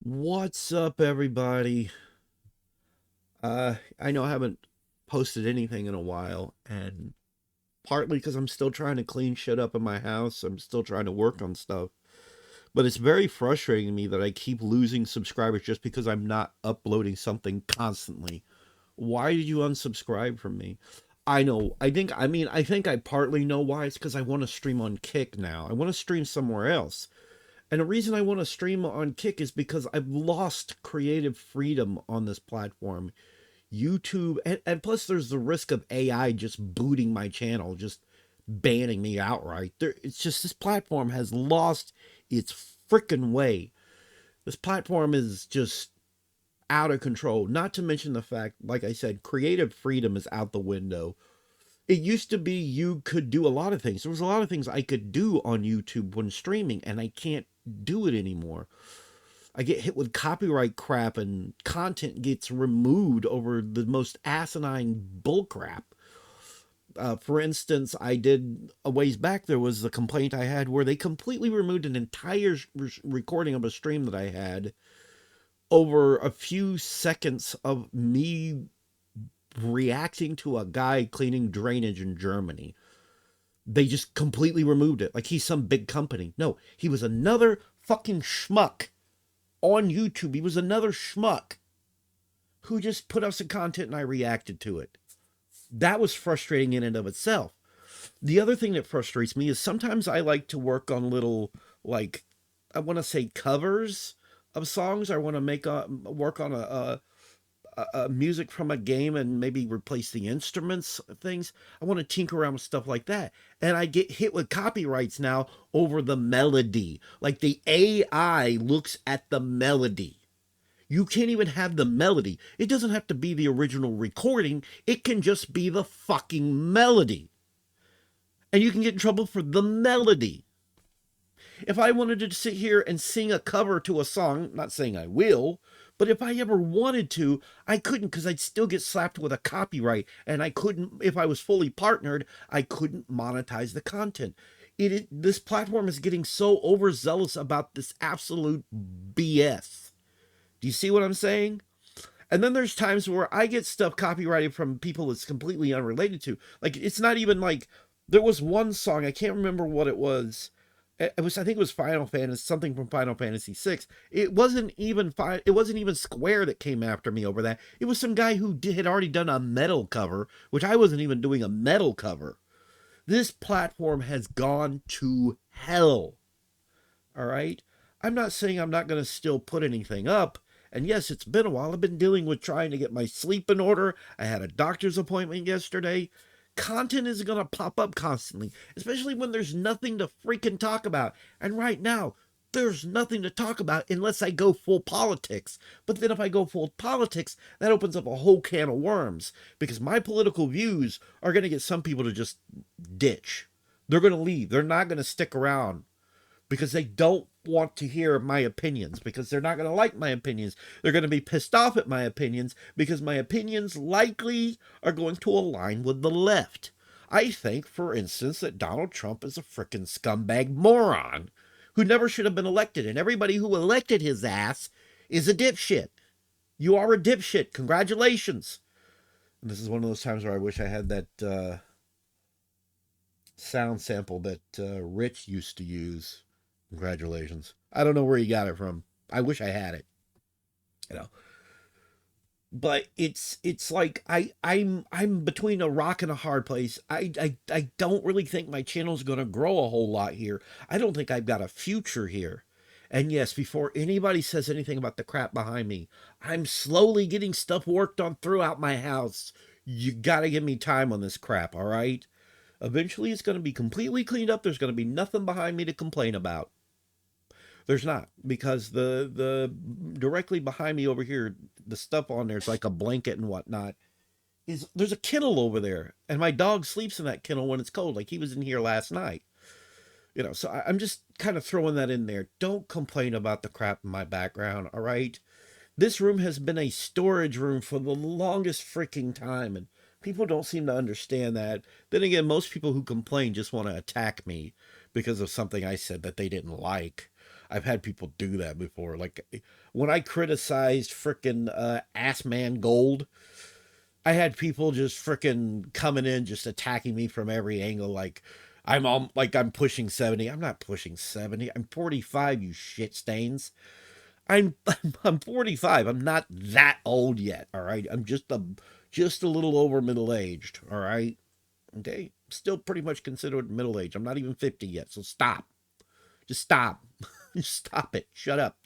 What's up, everybody? I know I haven't posted anything in a while, and partly because I'm still trying to clean shit up in my house. I'm still trying to work on stuff. But it's very frustrating to me that I keep losing subscribers just because I'm not uploading something constantly. Why did you unsubscribe from me? I know. I think I partly know why. It's because I want to stream on Kick now. I want to stream somewhere else. And the reason I want to stream on Kick is because I've lost creative freedom on this platform. YouTube, and plus there's the risk of AI just booting my channel, just banning me outright. It's just this platform has lost its freaking way. This platform is just out of control. Not to mention the fact, like I said, creative freedom is out the window. It used to be you could do a lot of things. There was a lot of things I could do on YouTube when streaming, and I can't do it anymore. I get hit with copyright crap and content gets removed over the most asinine bullcrap. For instance, I did a ways back, there was a complaint I had where they completely removed an entire recording of a stream that I had over a few seconds of me reacting to a guy cleaning drainage in Germany. They just completely removed it like he's some big company. No, he was another fucking schmuck on YouTube. He was another schmuck who just put up some content and I reacted to it. That was frustrating in and of itself. The other thing that frustrates me is sometimes I like to work on little, like, I want to say covers of songs. I want to work on a music from a game and maybe replace the instruments, things. I want to tinker around with stuff like that. And I get hit with copyrights now over the melody. Like the AI looks at the melody. You can't even have the melody. It doesn't have to be the original recording. It can just be the fucking melody. And you can get in trouble for the melody. If I wanted to sit here and sing a cover to a song, not saying I will, but if I ever wanted to, I couldn't because I'd still get slapped with a copyright. And I couldn't, if I was fully partnered, I couldn't monetize the content. This platform is getting so overzealous about this absolute BS. Do you see what I'm saying? And then there's times where I get stuff copyrighted from people it's completely unrelated to. Like it's not even like there was one song, I can't remember what it was. It was, I think it was Final Fantasy, something from Final Fantasy VI. It wasn't even Square that came after me over that. It was some guy who had already done a metal cover, which I wasn't even doing a metal cover. This platform has gone to hell. All right. I'm not saying I'm not going to still put anything up. And yes, it's been a while. I've been dealing with trying to get my sleep in order. I had a doctor's appointment yesterday. Content is going to pop up constantly, especially when there's nothing to freaking talk about. And right now, there's nothing to talk about unless I go full politics. But then if I go full politics, that opens up a whole can of worms because my political views are going to get some people to just ditch. They're going to leave. They're not going to stick around because they don't want to hear my opinions, because they're not going to like my opinions. They're going to be pissed off at my opinions because my opinions likely are going to align with the left. I think, for instance, that Donald Trump is a frickin' scumbag moron who never should have been elected, and everybody who elected his ass is a dipshit. You are a dipshit. Congratulations. And this is one of those times where I wish I had that sound sample that Rich used to use. Congratulations. I don't know where he got it from. I wish I had it. You know. But it's like I'm between a rock and a hard place. I don't really think my channel's gonna grow a whole lot here. I don't think I've got a future here. And yes, before anybody says anything about the crap behind me, I'm slowly getting stuff worked on throughout my house. You gotta give me time on this crap, all right? Eventually it's gonna be completely cleaned up. There's gonna be nothing behind me to complain about. There's not, because the directly behind me over here, the stuff on there's like a blanket and whatnot. Is there's a kennel over there, and my dog sleeps in that kennel when it's cold. Like he was in here last night. So I'm just kind of throwing that in there. Don't complain about the crap in my background, all right? This room has been a storage room for the longest freaking time, and people don't seem to understand that. Then again, most people who complain just want to attack me because of something I said that they didn't like. I've had people do that before. Like when I criticized frickin' Ass Man Gold, I had people just frickin' coming in, just attacking me from every angle. Like I'm pushing 70. I'm not pushing 70. I'm 45. You shit stains. I'm 45. I'm not that old yet. All right. I'm just a little over middle aged. All right. Okay. Still pretty much considered middle age. I'm not even 50 yet. So stop. Just stop. Just stop it. Shut up.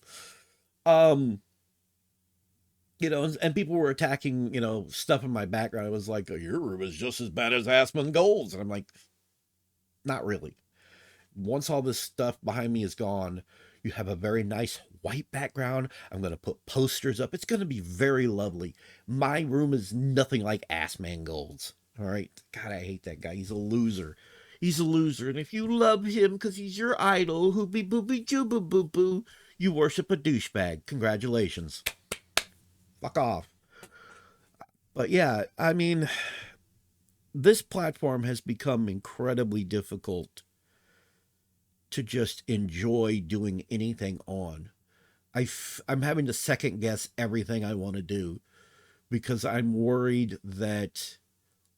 Um, and people were attacking, stuff in my background. It was like, your room is just as bad as Aspen Gold's. And I'm like, not really. Once all this stuff behind me is gone, you have a very nice white background. I'm going to put posters up. It's going to be very lovely. My room is nothing like Ass Man Gold's. All right. God, I hate that guy. He's a loser. He's a loser. And if you love him because he's your idol, hoopy boopy joo boo boo boo, you worship a douchebag. Congratulations. Fuck off. But yeah, I mean, this platform has become incredibly difficult to just enjoy doing anything on. I'm having to second guess everything I want to do because I'm worried that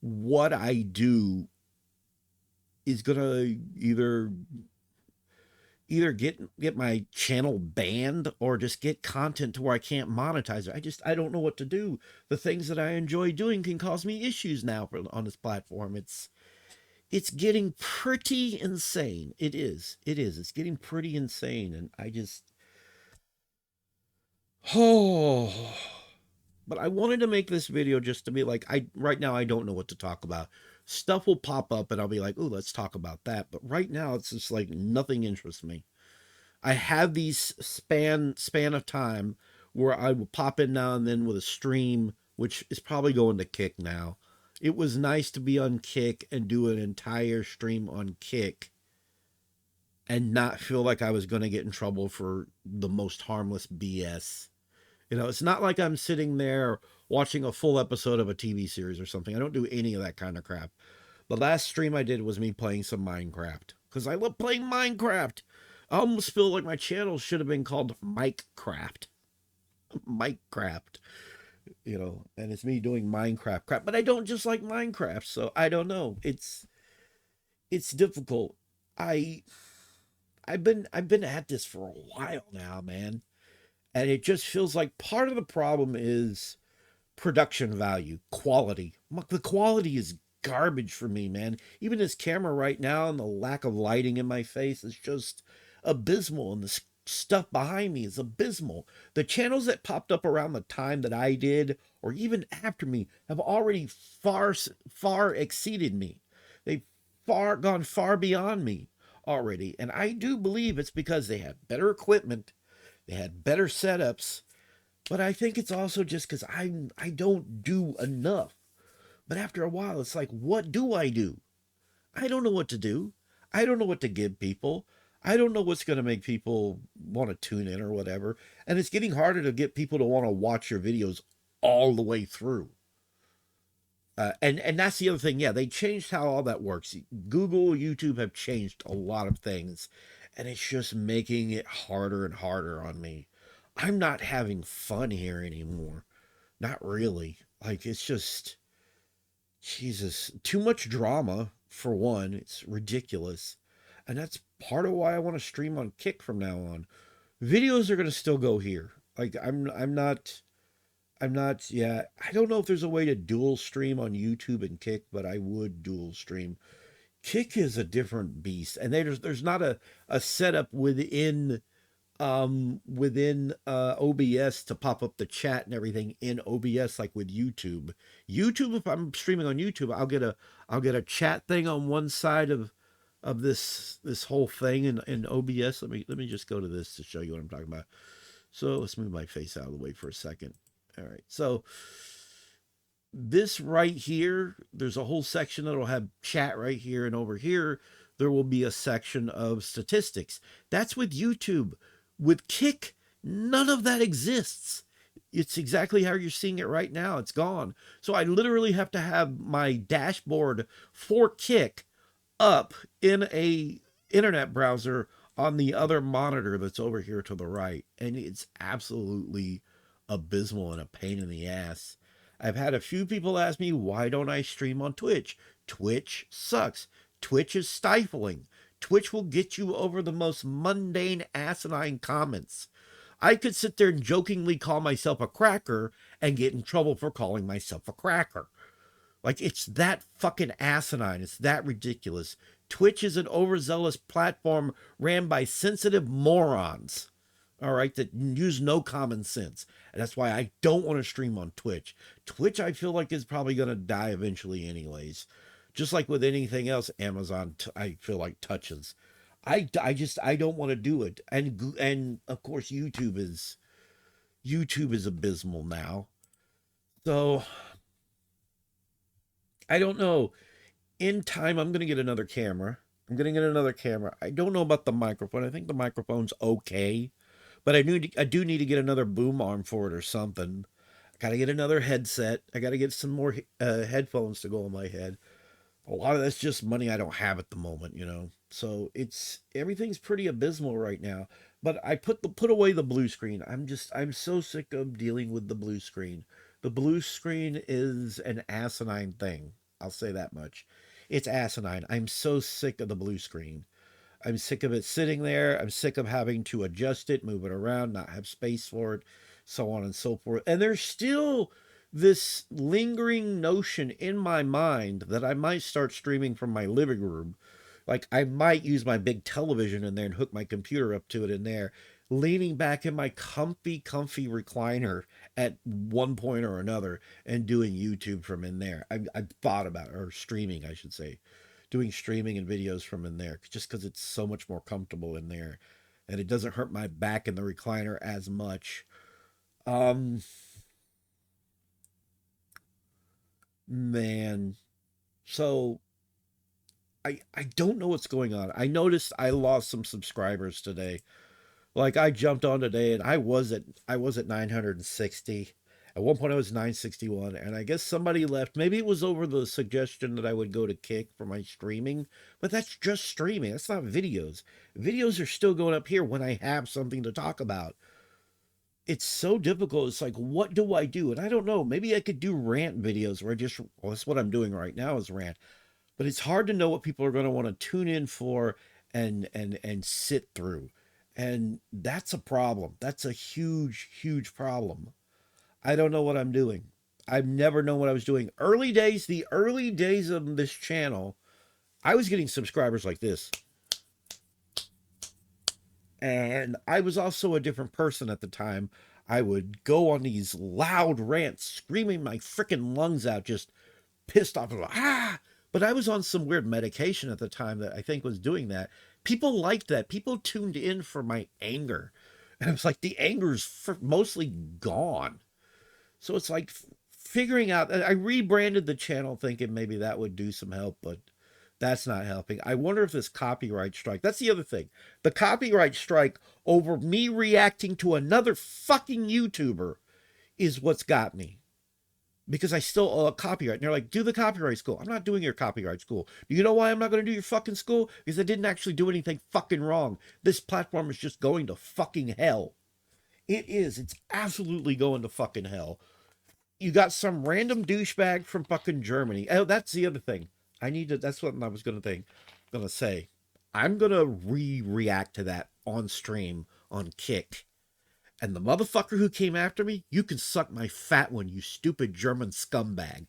what I do is gonna either get my channel banned or just get content to where I can't monetize it. I don't know what to do. The things that I enjoy doing can cause me issues now on this platform. It's getting pretty insane. It is. It is. It's getting pretty insane, and I just oh. But I wanted to make this video just to be like, I right now I don't know what to talk about. Stuff will pop up and I'll be like, oh, let's talk about that. But right now it's just like nothing interests me. I have these span of time where I will pop in now and then with a stream, which is probably going to Kick now. It was nice to be on Kick and do an entire stream on Kick and not feel like I was going to get in trouble for the most harmless BS. It's not like I'm sitting there watching a full episode of a TV series or something. I don't do any of that kind of crap. The last stream I did was me playing some Minecraft because I love playing Minecraft. I almost feel like my channel should have been called Minecraft. Minecraft, and it's me doing Minecraft crap. But I don't just like Minecraft, so I don't know. It's difficult. I I've been at this for a while now, man. And it just feels like part of the problem is production value, quality. The quality is garbage for me, man. Even this camera right now and the lack of lighting in my face is just abysmal. And the stuff behind me is abysmal. The channels that popped up around the time that I did, or even after me, have already far exceeded me. They've gone far beyond me already. And I do believe it's because they have better equipment, they had better setups, but I think it's also just because I don't do enough. But after a while, it's like, what do I do? I don't know what to do. I don't know what to give people. I don't know what's going to make people want to tune in or whatever. And it's getting harder to get people to want to watch your videos all the way through. And that's the other thing. Yeah, they changed how all that works. Google, YouTube have changed a lot of things, and it's just making it harder and harder on me. I'm not having fun here anymore. Not really. Like it's just Jesus, too much drama for one. It's ridiculous. And that's part of why I want to stream on Kick from now on. Videos are going to still go here. Like I'm not, yeah, I don't know if there's a way to dual stream on YouTube and Kick, but I would dual stream. Kick is a different beast, and there's not a setup within OBS to pop up the chat and everything in OBS like with YouTube. YouTube, if I'm streaming on YouTube, I'll get a chat thing on one side of this whole thing in OBS. Let me just go to this to show you what I'm talking about. So let's move my face out of the way for a second. All right. So this right here, there's a whole section that'll have chat right here, and over here there will be a section of statistics. That's with YouTube. With Kick, none of that exists. It's exactly how you're seeing it right now. It's gone. So I literally have to have my dashboard for Kick up in a internet browser on the other monitor that's over here to the right, and it's absolutely abysmal and a pain in the ass. I've had a few people ask me, why don't I stream on Twitch? Twitch sucks. Twitch is stifling. Twitch will get you over the most mundane, asinine comments. I could sit there and jokingly call myself a cracker and get in trouble for calling myself a cracker. Like, it's that fucking asinine. It's that ridiculous. Twitch is an overzealous platform ran by sensitive morons, all right, that use no common sense. And that's why I don't want to stream on Twitch. Twitch, I feel like, is probably going to die eventually, anyways. Just like with anything else, Amazon, I feel like, touches. I don't want to do it. And of course, YouTube is abysmal now. So I don't know. In time, I'm going to get another camera. I'm going to get another camera. I don't know about the microphone. I think the microphone's okay, but I do need to get another boom arm for it or something. I got to get another headset. I got to get some more headphones to go on my head. A lot of that's just money I don't have at the moment, you know. So it's everything's pretty abysmal right now. But I put away the blue screen. I'm so sick of dealing with the blue screen. The blue screen is an asinine thing. I'll say that much. It's asinine. I'm so sick of the blue screen. I'm sick of it sitting there. I'm sick of having to adjust it, move it around, not have space for it, so on and so forth. And there's still this lingering notion in my mind that I might start streaming from my living room. Like, I might use my big television in there and hook my computer up to it in there, leaning back in my comfy recliner at one point or another and doing YouTube from in there. I've thought about it, or streaming, I should say, doing streaming and videos from in there, just because it's so much more comfortable in there and it doesn't hurt my back in the recliner as much. Um, man. So I don't know what's going on. I noticed I lost some subscribers today. Like, I jumped on today and I was at 960. At one point I was 961, and I guess somebody left. Maybe it was over the suggestion that I would go to Kick for my streaming, but that's just streaming. That's not videos. Videos are still going up here when I have something to talk about. It's so difficult. It's like, what do I do? And I don't know. Maybe I could do rant videos where I just, well, that's what I'm doing right now is rant. But it's hard to know what people are going to want to tune in for and sit through. And that's a problem. That's a huge problem. I don't know what I'm doing. I've never known what I was doing. The early days of this channel, I was getting subscribers like this. And I was also a different person at the time. I would go on these loud rants, screaming my freaking lungs out, just pissed off. Ah! But I was on some weird medication at the time that I think was doing that. People liked that. People tuned in for my anger. And it was like the anger's mostly gone. So it's like figuring out. I rebranded the channel thinking maybe that would do some help, but that's not helping. I wonder if this copyright strike, that's the other thing. The copyright strike over me reacting to another fucking YouTuber is what's got me. Because I still owe a copyright. And they're like, do the copyright school. I'm not doing your copyright school. Do you know why I'm not going to do your fucking school? Because I didn't actually do anything fucking wrong. This platform is just going to fucking hell. It is. It's absolutely going to fucking hell. You got some random douchebag from fucking Germany. Oh, that's the other thing. That's what I was gonna say. I'm gonna react to that on stream on Kick. And the motherfucker who came after me, you can suck my fat one, you stupid German scumbag.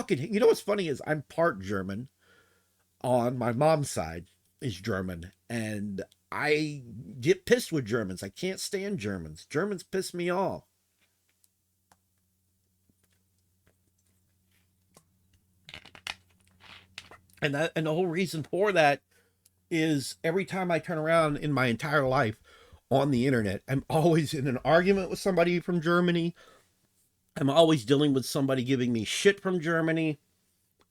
You know what's funny is I'm part German. On my mom's side is German, and I get pissed with Germans. I can't stand Germans. Germans piss me off. And the whole reason for that is every time I turn around in my entire life on the internet, I'm always in an argument with somebody from Germany. I'm always dealing with somebody giving me shit from Germany.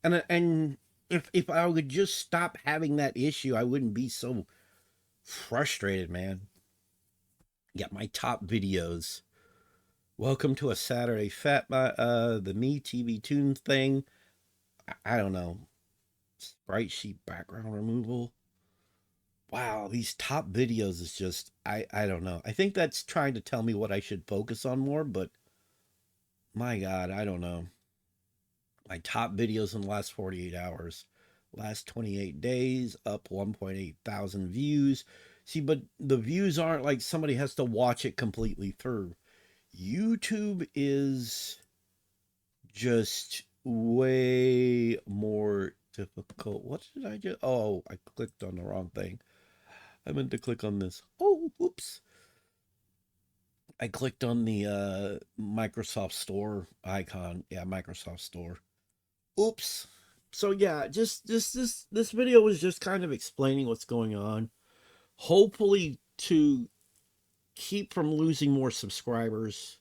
And if I would just stop having that issue, I wouldn't be so frustrated, man. Got my top videos. Welcome to a Saturday Fat the Me TV Tunes thing. I don't know. Sprite sheet background removal. Wow, these top videos is just I don't know. I think that's trying to tell me what I should focus on more, but my God, I don't know. My top videos in the last 48 hours. Last 28 days, up 1.8 thousand views. See, but the views aren't like somebody has to watch it completely through. YouTube is just way more difficult. What did I do? Oh, I clicked on the wrong thing. I meant to click on this. Oh, oops. I clicked on the Microsoft Store icon. Yeah, Microsoft Store. Oops. So yeah, just this video was just kind of explaining what's going on. Hopefully to keep from losing more subscribers.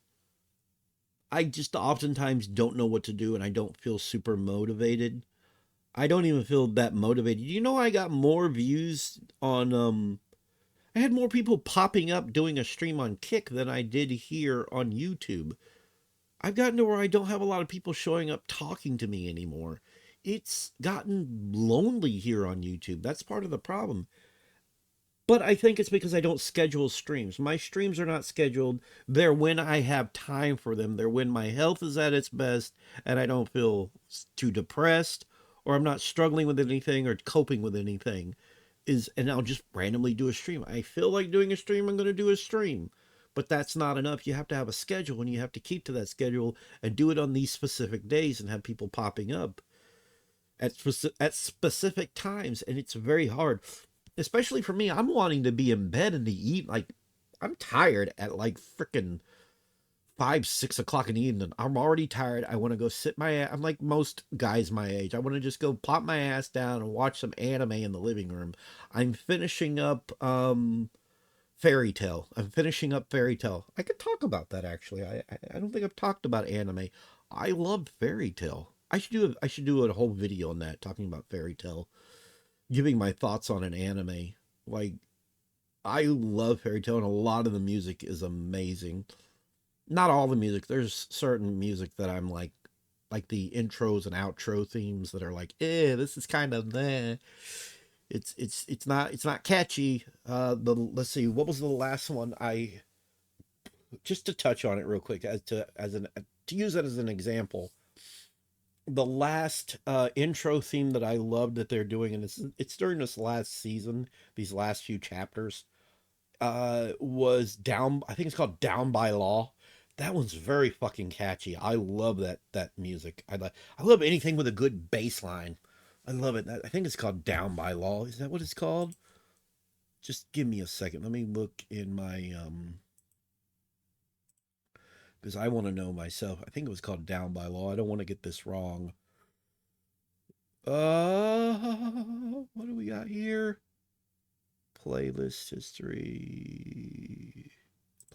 I just oftentimes don't know what to do and I don't feel super motivated. I don't even feel that motivated. You know, I got more views on I had more people popping up doing a stream on Kick than I did here on YouTube. I've gotten to where I don't have a lot of people showing up talking to me anymore. It's gotten lonely here on YouTube. That's part of the problem. But I think it's because I don't schedule streams. My streams are not scheduled. They're when I have time for them. They're when my health is at its best and I don't feel too depressed or I'm not struggling with anything or coping with anything. And I'll just randomly do a stream. I feel like doing a stream, I'm going to do a stream. But that's not enough. You have to have a schedule and you have to keep to that schedule and do it on these specific days and have people popping up at specific times, and it's very hard, especially for me. I'm wanting to be in bed in the evening. Like, I'm tired at like freaking 5, 6 o'clock in the evening. I'm already tired. I want to go sit my. I'm like most guys my age. I want to just go plop my ass down and watch some anime in the living room. I'm finishing up Fairy Tale. I'm finishing up Fairy Tale. I could talk about that actually. I don't think I've talked about anime. I love Fairy Tale. I should do a whole video on that talking about Fairy Tale, giving my thoughts on an anime. Like, I love Fairy Tale and a lot of the music is amazing. Not all the music. There's certain music that I'm like the intros and outro themes that are like, this is kind of meh. It's not catchy. The Let's see, what was the last one I just to touch on it real quick to use it as an example. The last intro theme that I love that they're doing, and it's during this last season, these last few chapters, was down. I think it's called "Down by Law." That one's very fucking catchy. I love that music. I love anything with a good bass line. I love it. I think it's called "Down by Law." Is that what it's called? Just give me a second. Let me look in my because I want to know myself. I think it was called "Down by Law." I don't want to get this wrong. What do we got here? Playlist history.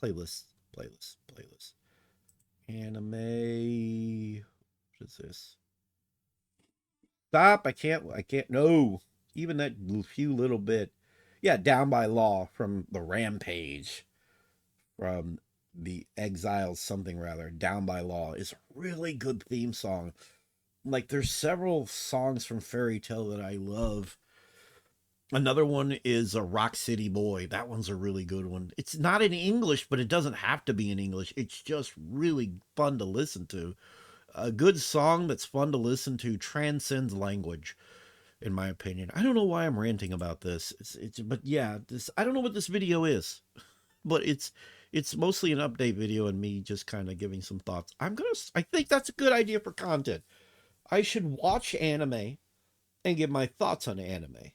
Playlist. Anime. What is this? Stop. I can't. No. Even that few little bit. Yeah, Down by Law from the Rampage. From the Exiles something rather. Down by Law is a really good theme song. Like, there's several songs from Fairy Tale that I love. Another one is a Rock City Boy. That one's a really good one. It's not in English, but it doesn't have to be in English. It's just really fun to listen to. A good song that's fun to listen to transcends language, in my opinion. I don't know why I'm ranting about this. But yeah, this I don't know what this video is, but it's mostly an update video and me just kind of giving some thoughts. I think that's a good idea for content. I should watch anime and give my thoughts on anime.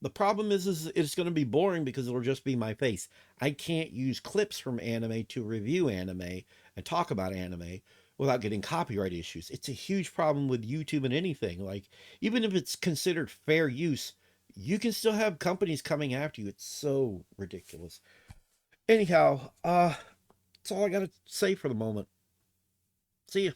The problem is it's going to be boring because it'll just be my face. I can't use clips from anime to review anime and talk about anime without getting copyright issues. It's a huge problem with YouTube and anything. Like, even if it's considered fair use, you can still have companies coming after you. It's so ridiculous. Anyhow, that's all I got to say for the moment. See ya.